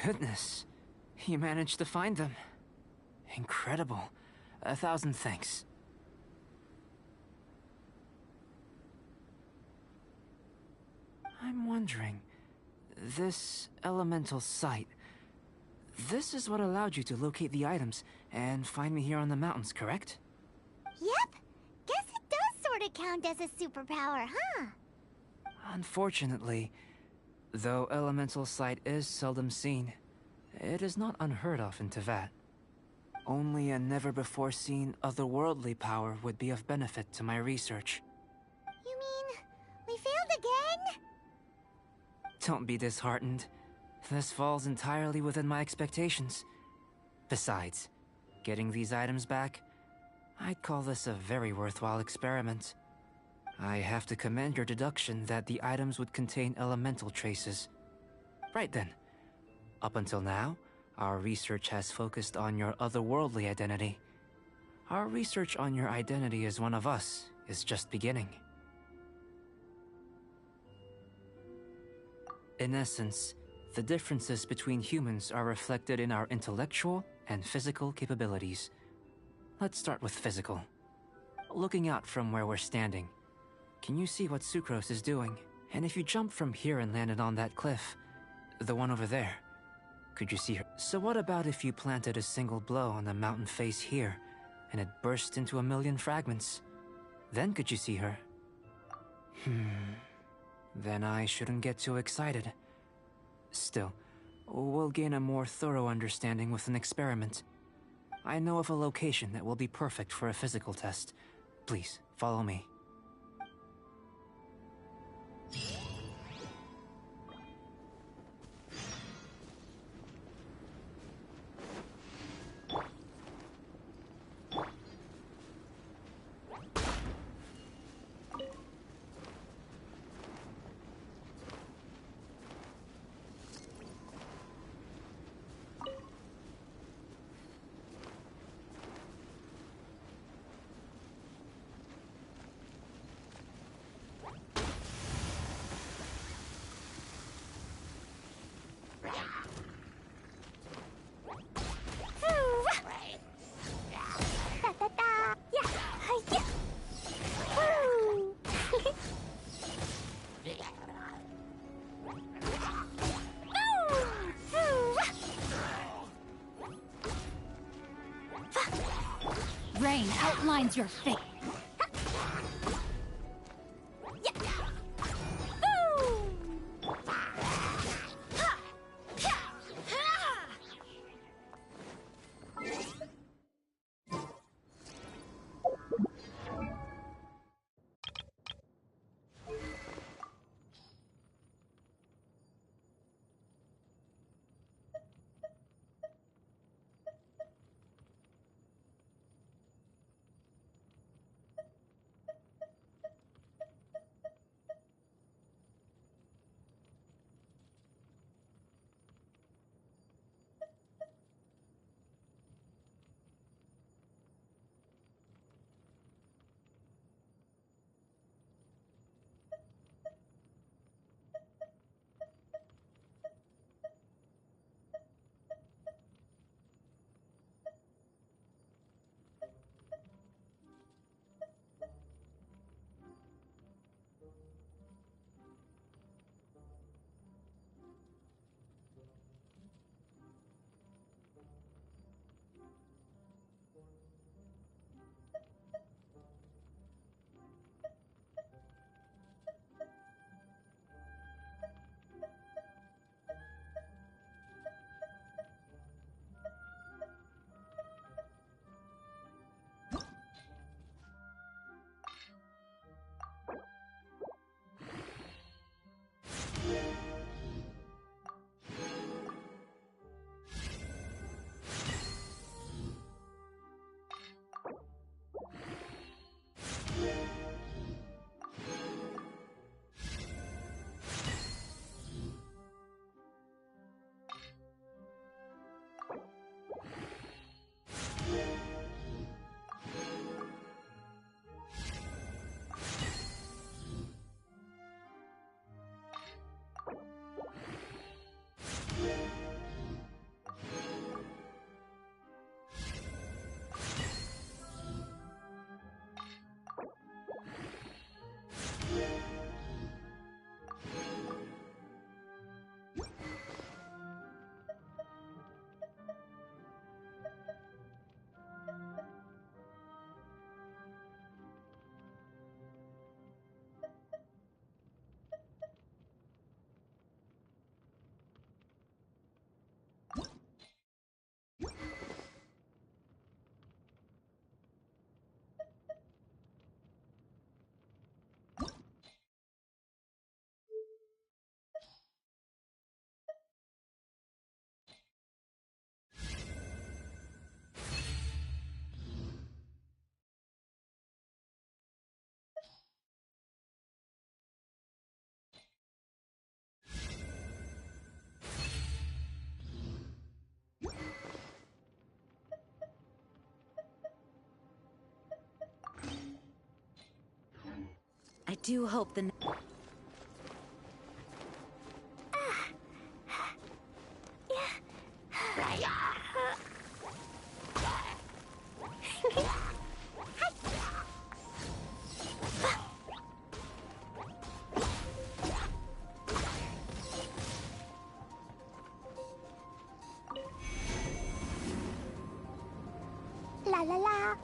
goodness. You managed to find them. Incredible. 1,000 thanks. I'm wondering, this elemental sight, this is what allowed you to locate the items and find me here on the mountains, correct? Yep. Guess it does sort of count as a superpower, huh? Unfortunately, though elemental sight is seldom seen, it is not unheard of in Teyvat. Only a never-before-seen otherworldly power would be of benefit to my research. You mean, we failed again? Don't be disheartened. This falls entirely within my expectations. Besides, getting these items back, I'd call this a very worthwhile experiment. I have to commend your deduction that the items would contain elemental traces. Right then. Up until now, our research has focused on your otherworldly identity. Our research on your identity as one of us is just beginning. In essence, the differences between humans are reflected in our intellectual and physical capabilities. Let's start with physical. Looking out from where we're standing, can you see what Sucrose is doing? And if you jumped from here and landed on that cliff, the one over there, could you see her? So what about if you planted a single blow on the mountain face here, and it burst into 1,000,000 fragments? Then could you see her? Then I shouldn't get too excited. Still, we'll gain a more thorough understanding with an experiment. I know of a location that will be perfect for a physical test. Please, follow me. Rain outlines your fate. do hope the... La la la.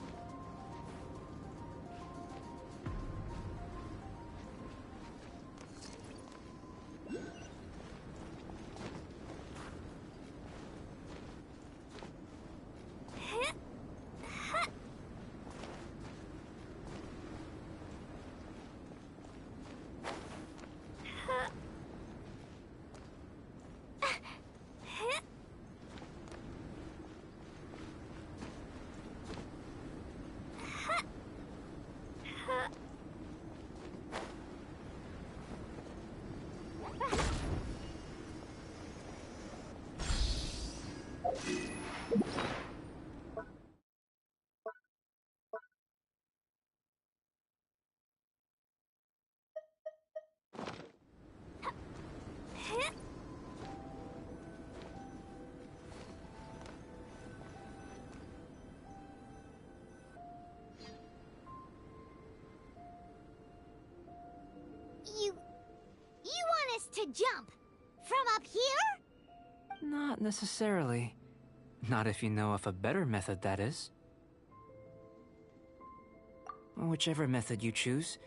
You want us to jump? From up here? Not necessarily. Not if you know of a better method, that is. Whichever method you choose,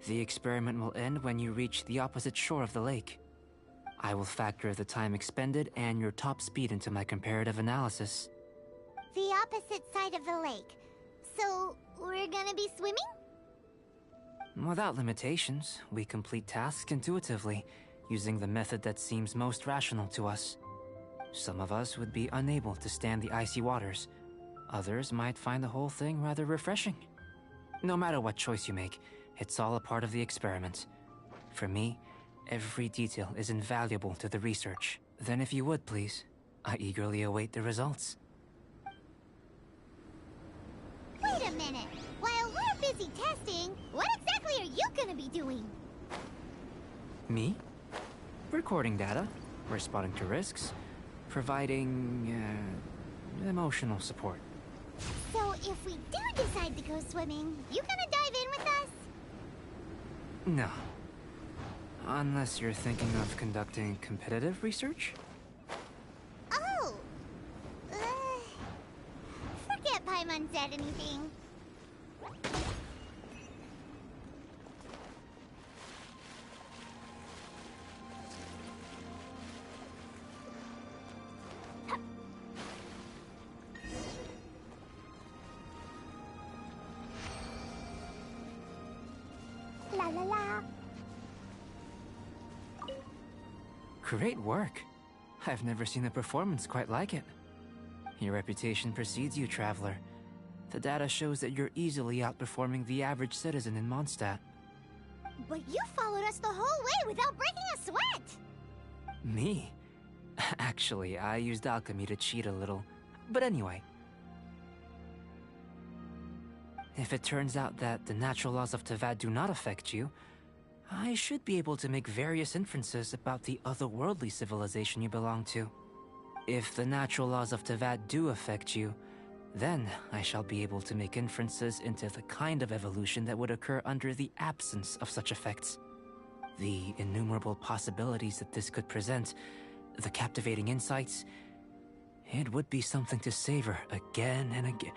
the experiment will end when you reach the opposite shore of the lake. I will factor the time expended and your top speed into my comparative analysis. The opposite side of the lake. So, we're gonna be swimming? Without limitations, we complete tasks intuitively, using the method that seems most rational to us. Some of us would be unable to stand the icy waters. Others might find the whole thing rather refreshing. No matter what choice you make, it's all a part of the experiment. For me, every detail is invaluable to the research. Then if you would, please, I eagerly await the results. Wait a minute! While we're busy testing, what exactly are you gonna be doing? Me? Recording data, responding to risks, providing, emotional support. So if we do decide to go swimming, you gonna dive in with us? No. Unless you're thinking of conducting competitive research? Oh! Forget Paimon said anything. La la la. Great work. I've never seen a performance quite like it. Your reputation precedes you, Traveler. The data shows that you're easily outperforming the average citizen in Mondstadt. But you followed us the whole way without breaking a sweat! Me? Actually, I used alchemy to cheat a little. But anyway. If it turns out that the natural laws of Tevat do not affect you, I should be able to make various inferences about the otherworldly civilization you belong to. If the natural laws of Tevat do affect you, then I shall be able to make inferences into the kind of evolution that would occur under the absence of such effects. The innumerable possibilities that this could present, the captivating insights, it would be something to savor again and again.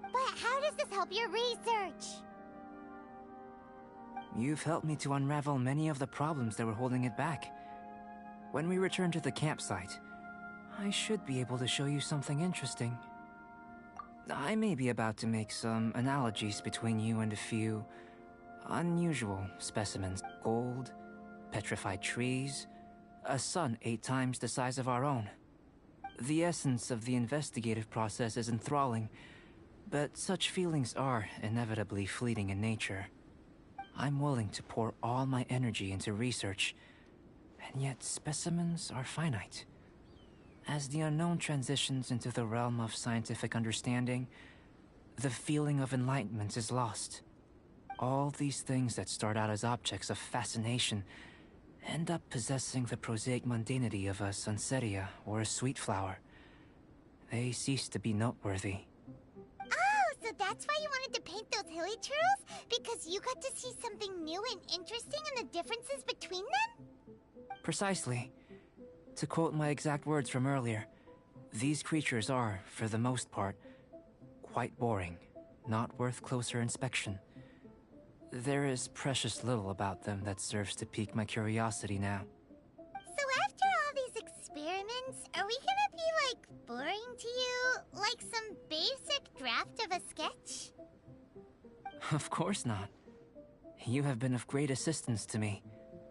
But how does this help your research? You've helped me to unravel many of the problems that were holding it back. When we return to the campsite, I should be able to show you something interesting. I may be about to make some analogies between you and a few unusual specimens. Gold, petrified trees, a sun 8 times the size of our own. The essence of the investigative process is enthralling, but such feelings are inevitably fleeting in nature. I'm willing to pour all my energy into research, and yet specimens are finite. As the unknown transitions into the realm of scientific understanding, the feeling of enlightenment is lost. All these things that start out as objects of fascination end up possessing the prosaic mundanity of a sunsetia or a sweet flower. They cease to be noteworthy. Oh, so that's why you wanted to paint those hilly churls? Because you got to see something new and interesting in the differences between them? Precisely. To quote my exact words from earlier, these creatures are, for the most part, quite boring, not worth closer inspection. There is precious little about them that serves to pique my curiosity now. So after all these experiments, are we gonna be, like, boring to you? Like some basic draft of a sketch? Of course not. You have been of great assistance to me,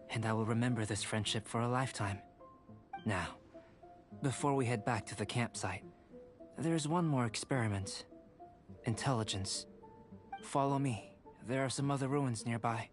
and I will remember this friendship for a lifetime. Now, before we head back to the campsite, there's one more experiment. Intelligence. Follow me. There are some other ruins nearby.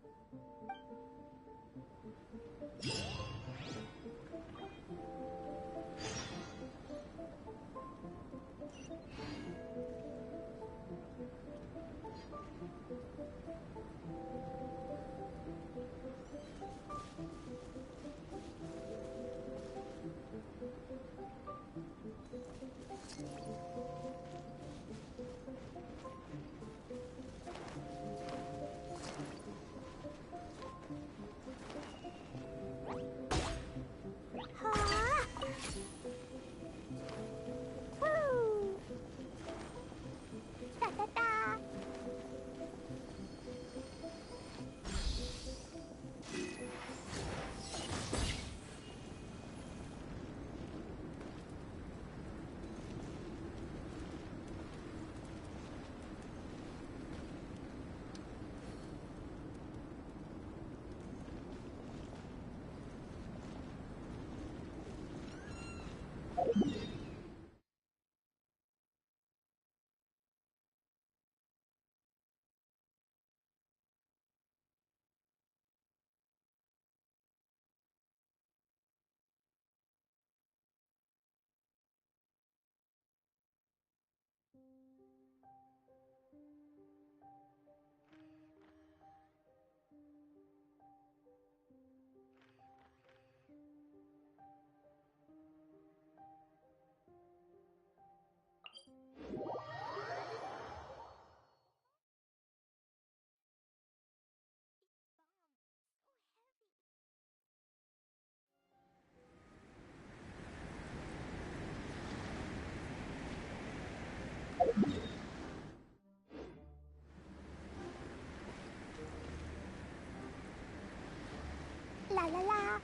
La la la.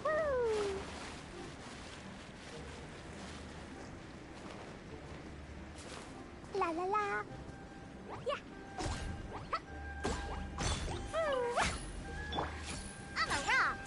Woo. La la la. Yeah. I'm a rock.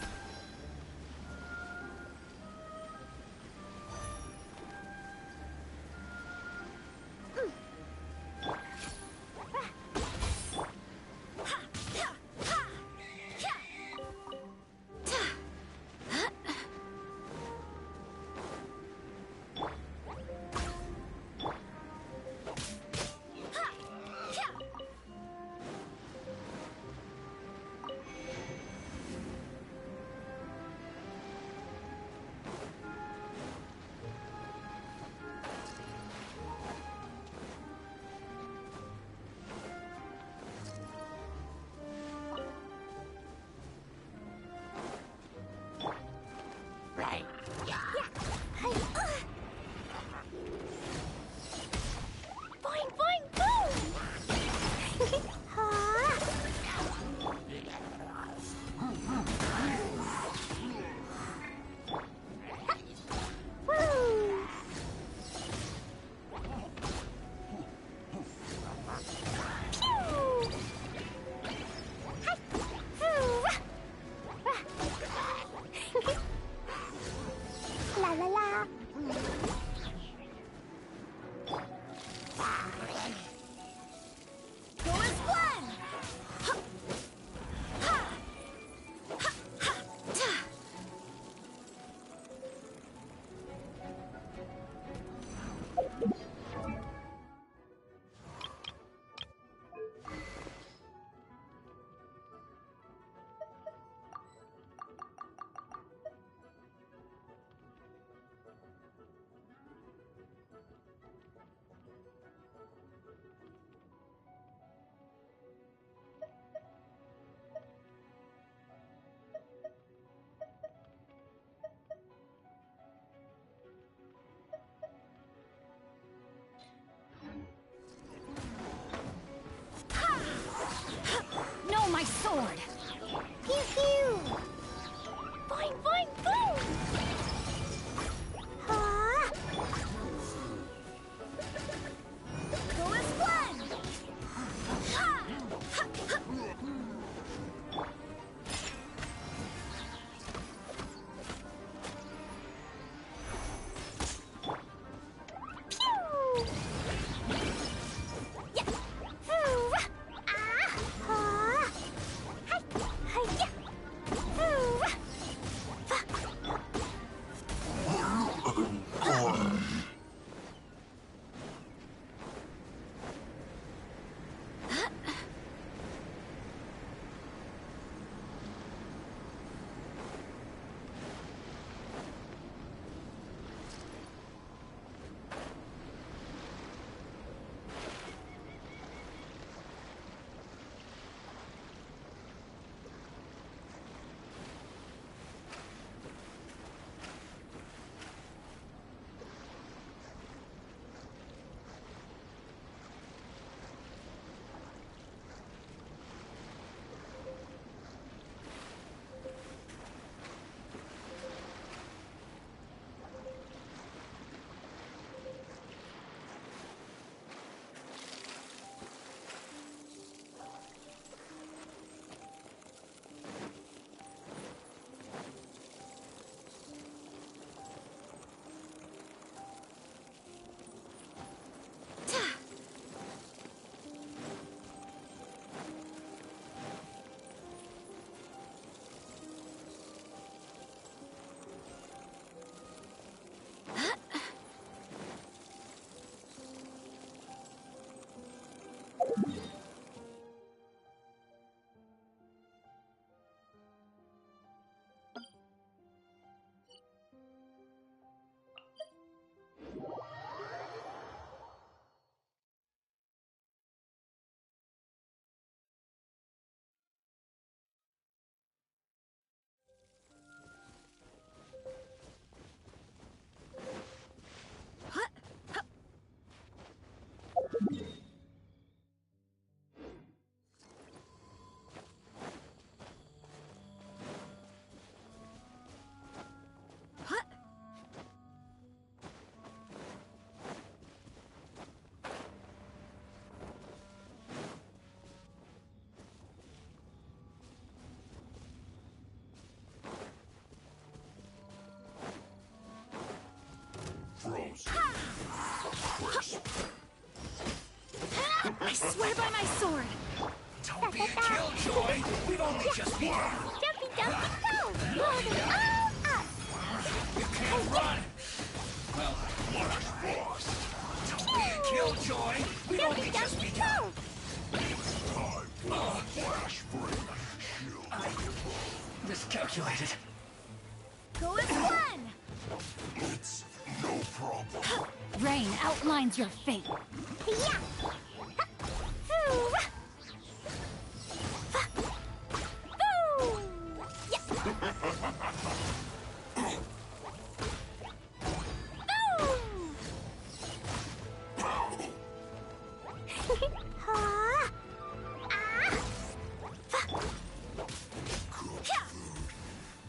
sword. Pew pew! Boing boing boing! Ah! Go as one! Ha! Ha! Ha! Pew! Yeah! Phew! Ah! Ah! Hi! Hi! Phew! I swear by my sword. Don't be a killjoy. We've only just begun. Jumpy dumpy go! Loading all up! You can't run. Well, don't be a killjoy. We've only just begun. I miscalculated. Go as one! It's no problem. Rain outlines your fate. Yeah! Phew! Boo! Yeah!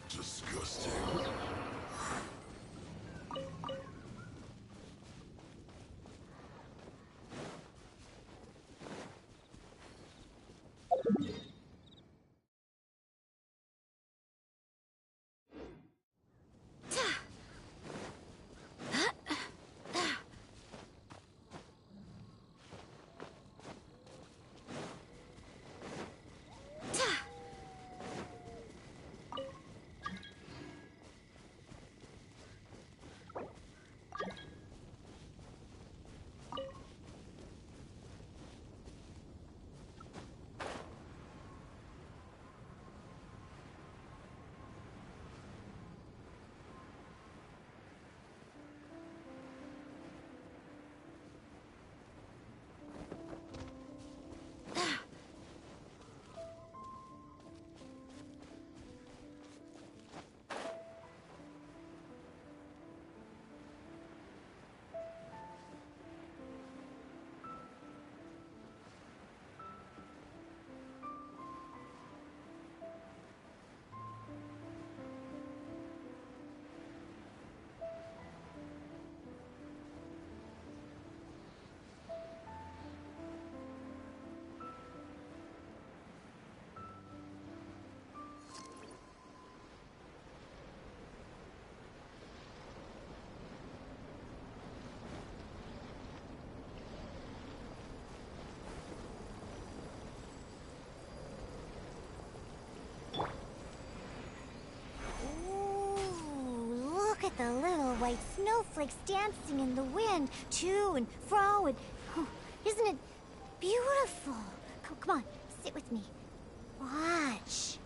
Disgusting. the little white snowflakes dancing in the wind, to and fro, and isn't it beautiful? Come on, sit with me. Watch.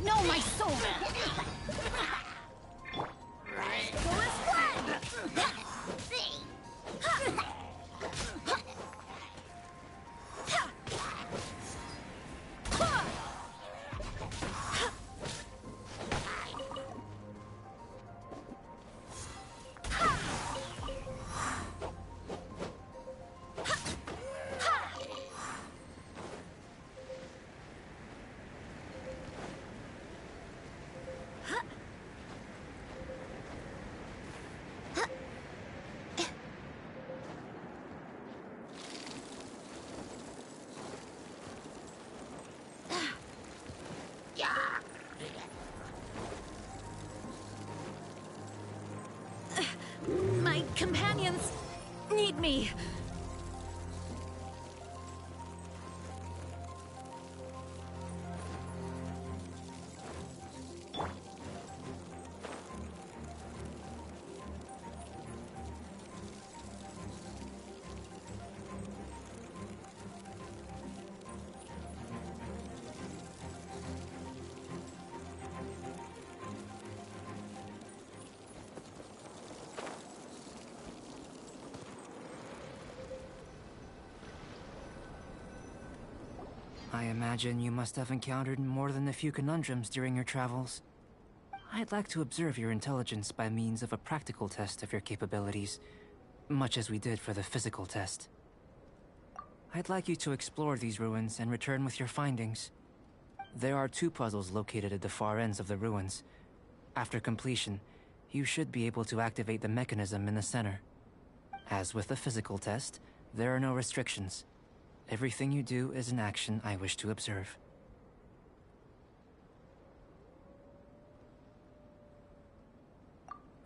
No, my soul! companions need me. I imagine you must have encountered more than a few conundrums during your travels. I'd like to observe your intelligence by means of a practical test of your capabilities, much as we did for the physical test. I'd like you to explore these ruins and return with your findings. There are 2 puzzles located at the far ends of the ruins. After completion, you should be able to activate the mechanism in the center. As with the physical test, there are no restrictions. Everything you do is an action I wish to observe.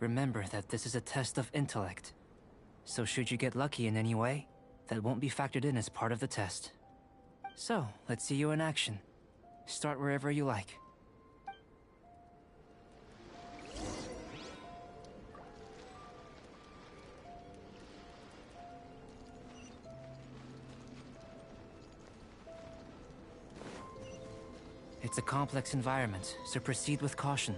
Remember that this is a test of intellect. So should you get lucky in any way, that won't be factored in as part of the test. So, let's see you in action. Start wherever you like. It's a complex environment, so proceed with caution.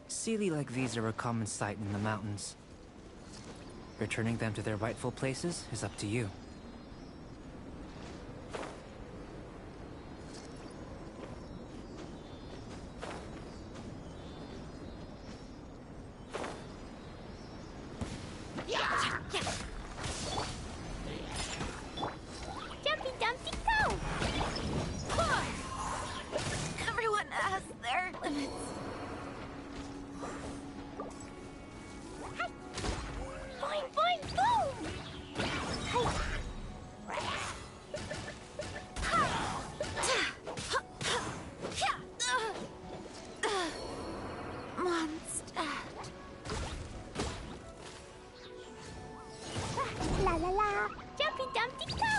Sealy like these are a common sight in the mountains. Returning them to their rightful places is up to you. Jumpy Dumpty go! Everyone has their limits. Boing, boing, boom! Monster. La la la! Jumpy Dumpty go!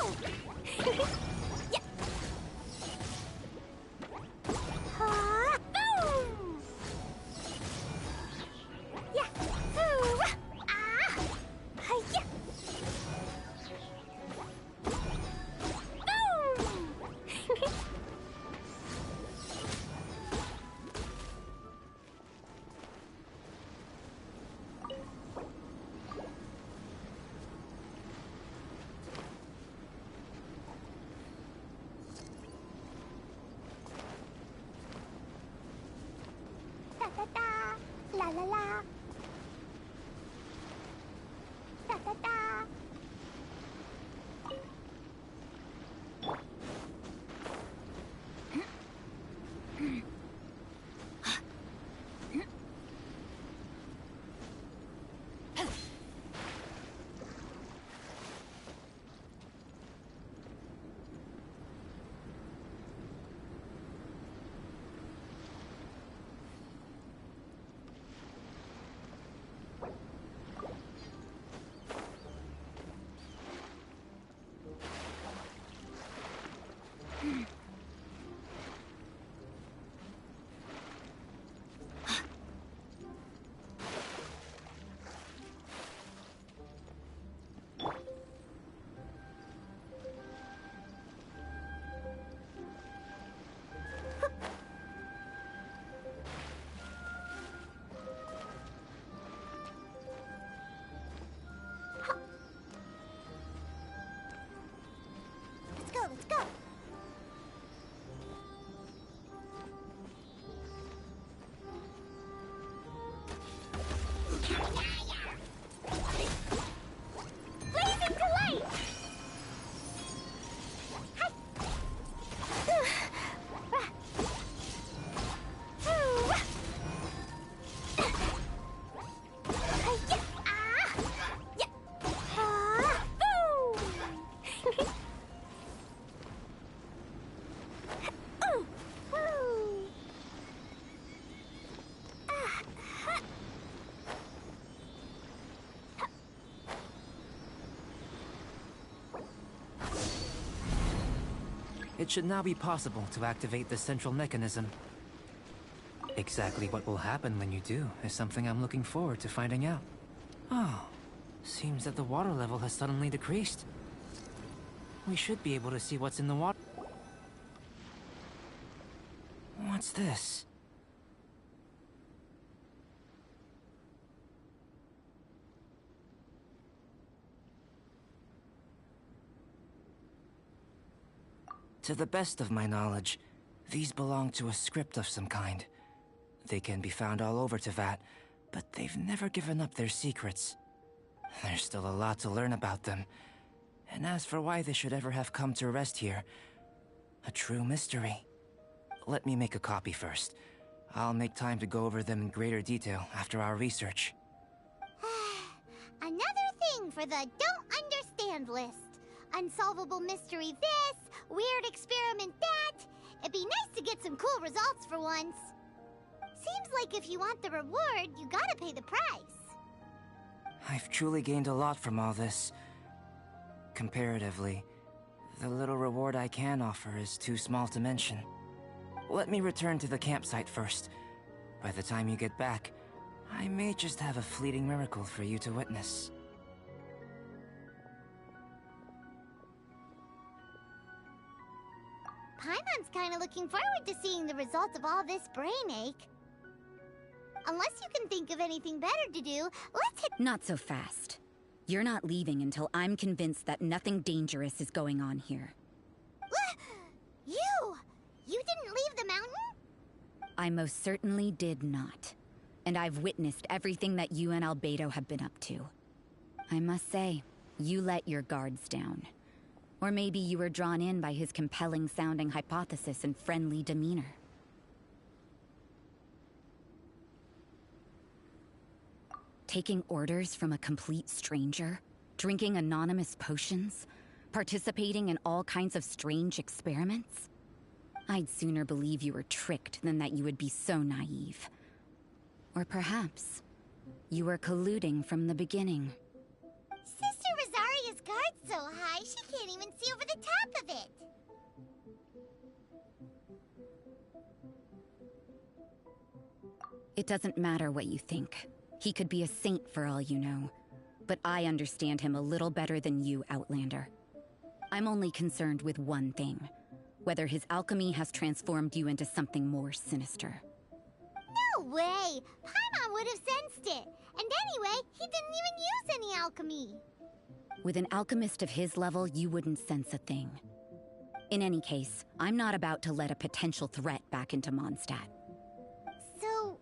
Yeah. Ha! Boom! Yeah! Hoo! Ah! Hi-ya! Boom! Da da da! La la la! Da da da! It should now be possible to activate the central mechanism. Exactly what will happen when you do is something I'm looking forward to finding out. Oh, seems that the water level has suddenly decreased. We should be able to see what's in the water. What's this? To the best of my knowledge, these belong to a script of some kind. They can be found all over Teyvat, but they've never given up their secrets. There's still a lot to learn about them. And as for why they should ever have come to rest here, a true mystery. Let me make a copy first. I'll make time to go over them in greater detail after our research. Another thing for the don't understand list. Unsolvable mystery this, weird experiment that. It'd be nice to get some cool results for once. Seems like if you want the reward, you gotta pay the price. I've truly gained a lot from all this. Comparatively, the little reward I can offer is too small to mention. Let me return to the campsite first. By the time you get back, I may just have a fleeting miracle for you to witness. Paimon's kinda looking forward to seeing the results of all this brain ache. Unless you can think of anything better to do, let's hit— Not so fast. You're not leaving until I'm convinced that nothing dangerous is going on here. You! You didn't leave the mountain? I most certainly did not. And I've witnessed everything that you and Albedo have been up to. I must say, you let your guards down. Or maybe you were drawn in by his compelling-sounding hypothesis and friendly demeanor. Taking orders from a complete stranger, drinking anonymous potions, participating in all kinds of strange experiments? I'd sooner believe you were tricked than that you would be so naive. Or perhaps you were colluding from the beginning. Sister Rosaria's guard's so high, she can't even see over the top of it. It doesn't matter what you think. He could be a saint for all you know. But I understand him a little better than you, Outlander. I'm only concerned with one thing. Whether his alchemy has transformed you into something more sinister. No way! Paimon would have sensed it. And anyway, he didn't even use any alchemy. With an alchemist of his level, you wouldn't sense a thing. In any case, I'm not about to let a potential threat back into Mondstadt. So,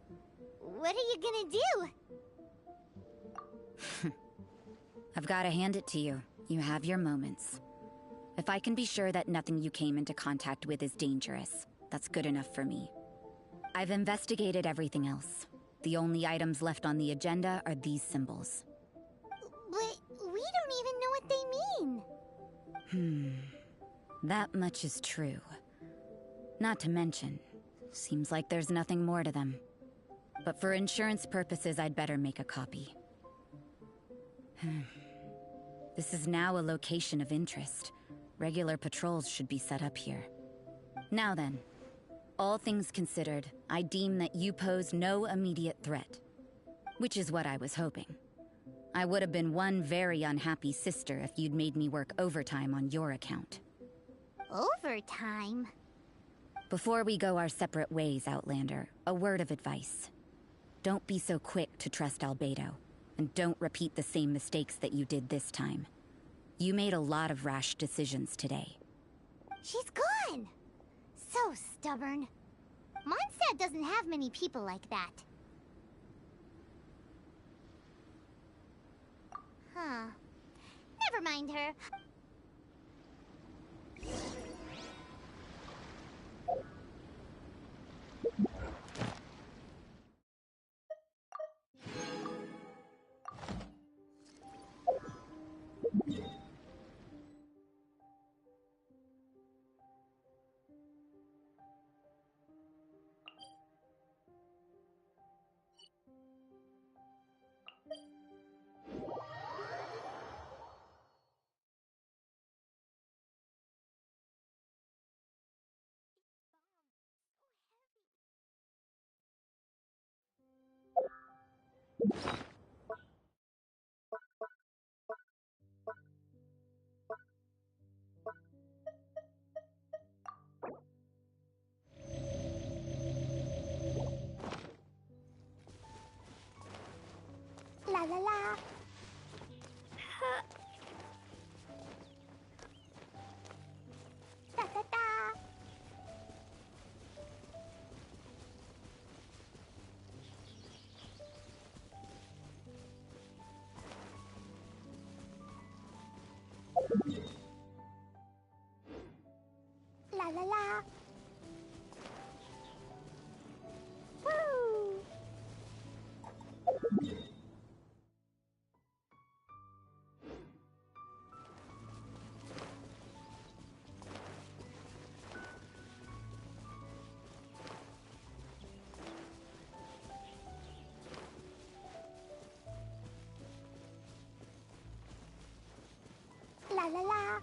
what are you gonna do? I've got to hand it to you. You have your moments. If I can be sure that nothing you came into contact with is dangerous, that's good enough for me. I've investigated everything else. The only items left on the agenda are these symbols. But we don't even know what they mean. That much is true. Not to mention, seems like there's nothing more to them. But for insurance purposes, I'd better make a copy. This is now a location of interest. Regular patrols should be set up here. Now then, all things considered, I deem that you pose no immediate threat. Which is what I was hoping. I would have been one very unhappy sister if you'd made me work overtime on your account. Overtime? Before we go our separate ways, Outlander, a word of advice. Don't be so quick to trust Albedo, and don't repeat the same mistakes that you did this time. You made a lot of rash decisions today. She's gone! So stubborn. Mondstadt doesn't have many people like that. Huh. Never mind her. La la la. Da da da. La la la. Woo! La la la.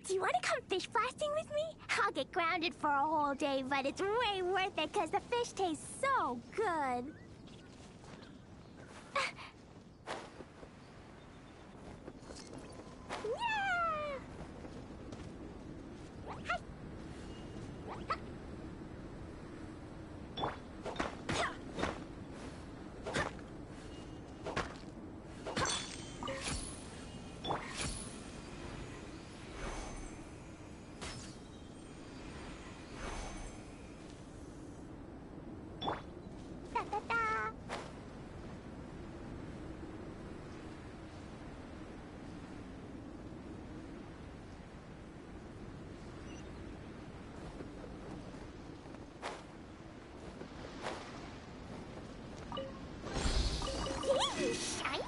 Do you want to come fish blasting with me? I'll get grounded for a whole day, but it's way worth it because the fish tastes so good. Yeah! Hi. Da da da. Yay, shiny!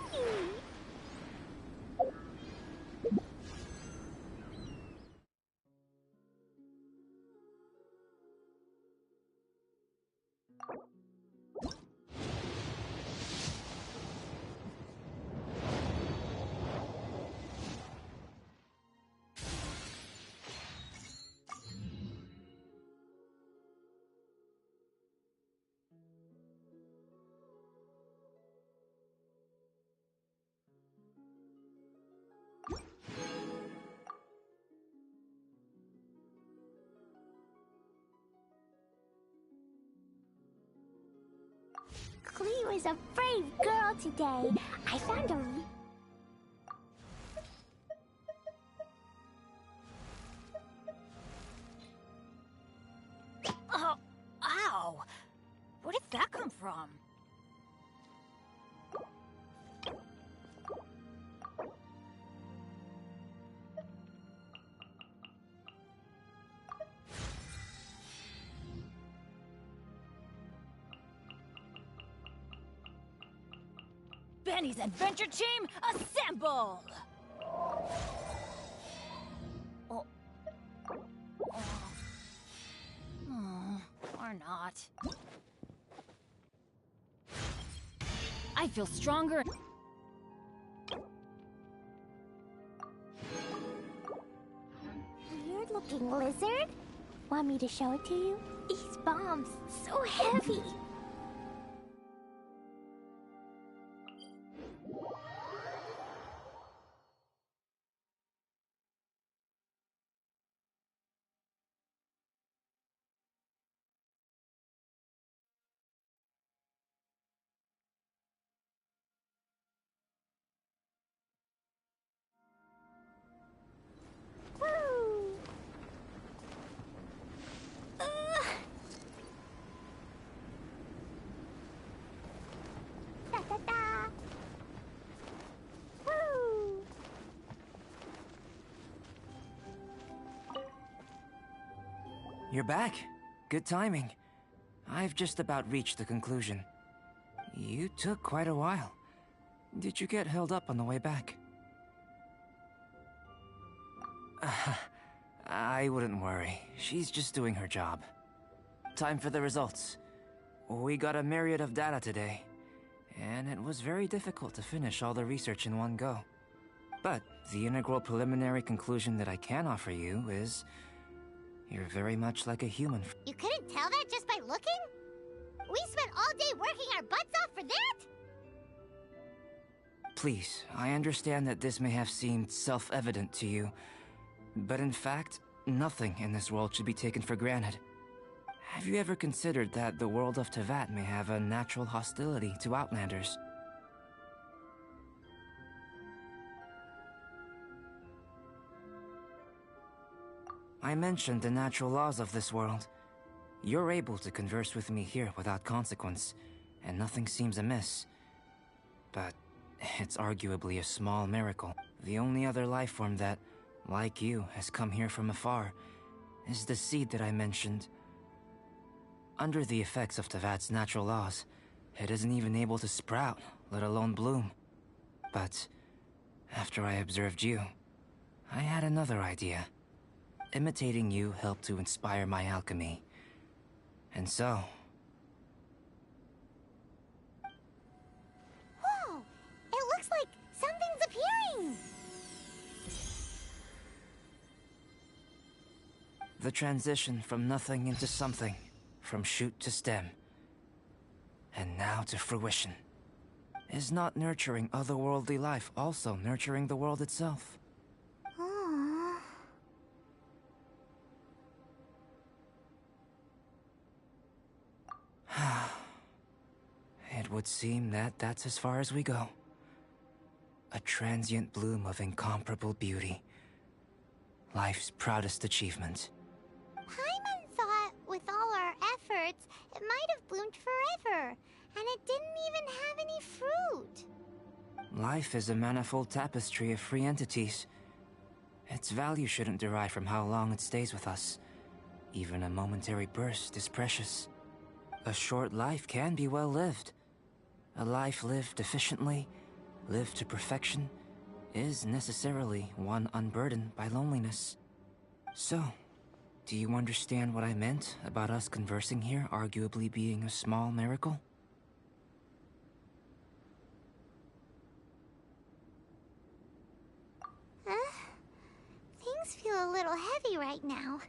Cleo is a brave girl today. I found a... Oh, ow! Where did that come from? Benny's adventure team, assemble! Oh. Or not. I feel stronger. Weird looking lizard? Want me to show it to you? These bombs, so heavy. You're back. Good timing. I've just about reached the conclusion. You took quite a while. Did you get held up on the way back? I wouldn't worry. She's just doing her job. Time for the results. We got a myriad of data today, and it was very difficult to finish all the research in one go. But the integral preliminary conclusion that I can offer you is you're very much like a human. You couldn't tell that just by looking? We spent all day working our butts off for that? Please, I understand that this may have seemed self-evident to you, but in fact, nothing in this world should be taken for granted. Have you ever considered that the world of Teyvat may have a natural hostility to Outlanders? I mentioned the natural laws of this world. You're able to converse with me here without consequence, and nothing seems amiss. But it's arguably a small miracle. The only other life form that, like you, has come here from afar is the seed that I mentioned. Under the effects of Teyvat's natural laws, it isn't even able to sprout, let alone bloom. But after I observed you, I had another idea. Imitating you helped to inspire my alchemy. And so... Whoa! It looks like something's appearing! The transition from nothing into something, from shoot to stem, and now to fruition. Is not nurturing otherworldly life also nurturing the world itself? Aww. It would seem that that's as far as we go. A transient bloom of incomparable beauty. Life's proudest achievement. Paimon thought, with all our efforts, it might have bloomed forever, and it didn't even have any fruit. Life is a manifold tapestry of free entities. Its value shouldn't derive from how long it stays with us. Even a momentary burst is precious. A short life can be well lived. A life lived efficiently, lived to perfection, is necessarily one unburdened by loneliness. So, do you understand what I meant about us conversing here arguably being a small miracle? Things feel a little heavy right now.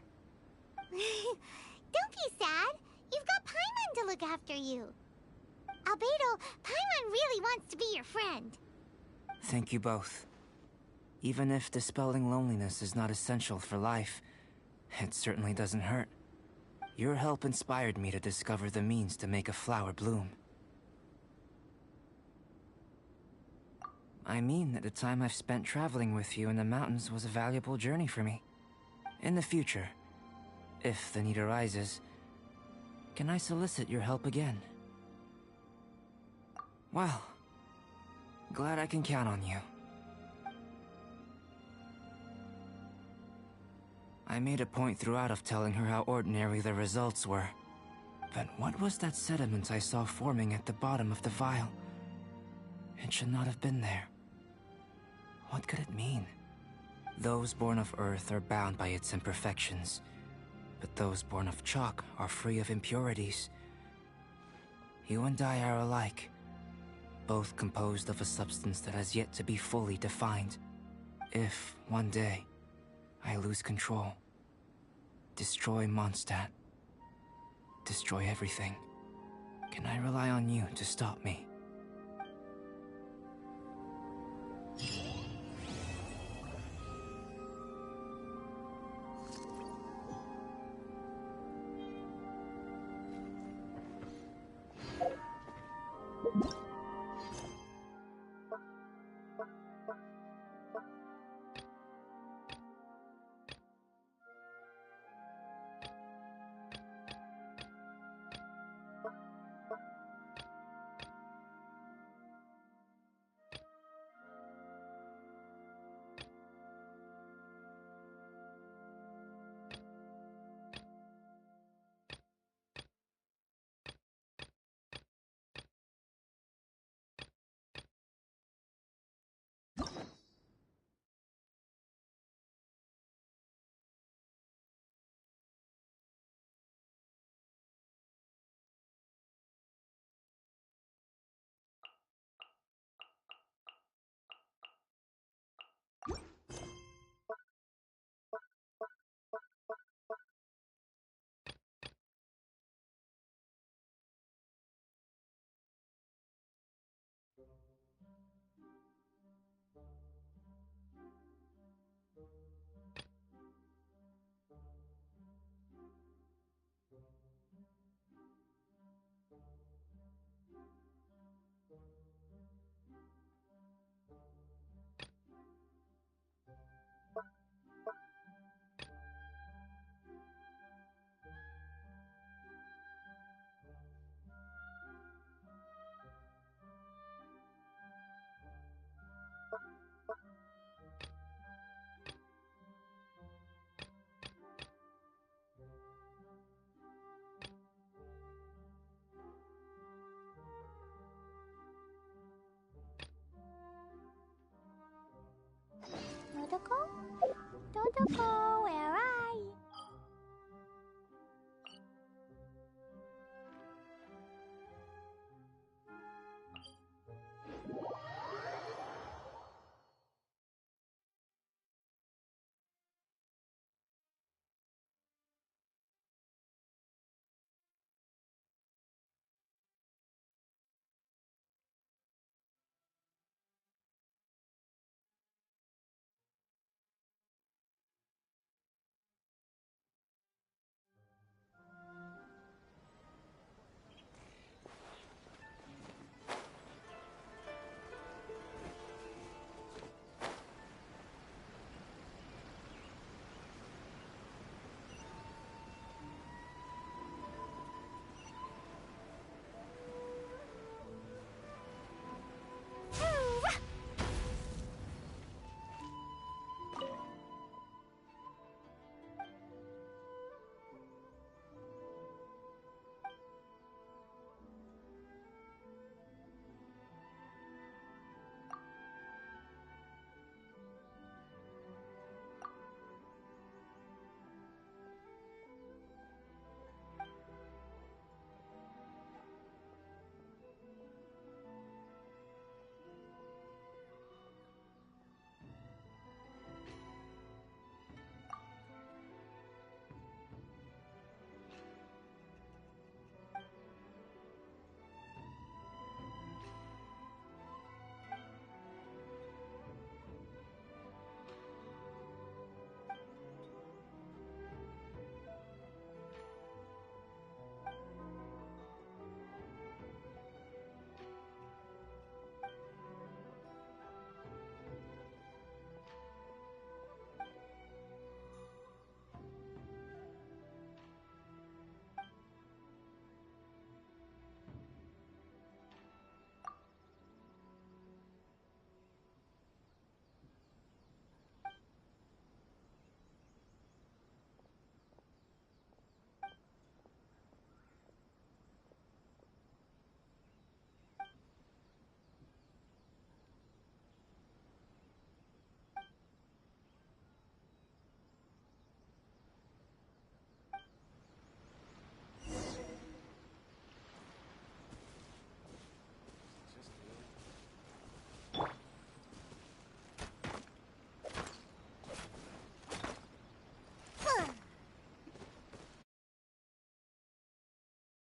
Don't be sad. You've got Paimon to look after you. Albedo, Paimon really wants to be your friend. Thank you both. Even if dispelling loneliness is not essential for life, it certainly doesn't hurt. Your help inspired me to discover the means to make a flower bloom. I mean that the time I've spent traveling with you in the mountains was a valuable journey for me. In the future, if the need arises, can I solicit your help again? Well, glad I can count on you. I made a point throughout of telling her how ordinary the results were. But what was that sediment I saw forming at the bottom of the vial? It should not have been there. What could it mean? Those born of Earth are bound by its imperfections, but those born of chalk are free of impurities. You and I are alike, both composed of a substance that has yet to be fully defined. If, one day, I lose control, destroy Mondstadt, destroy everything, can I rely on you to stop me? Dodoko? Dodoko?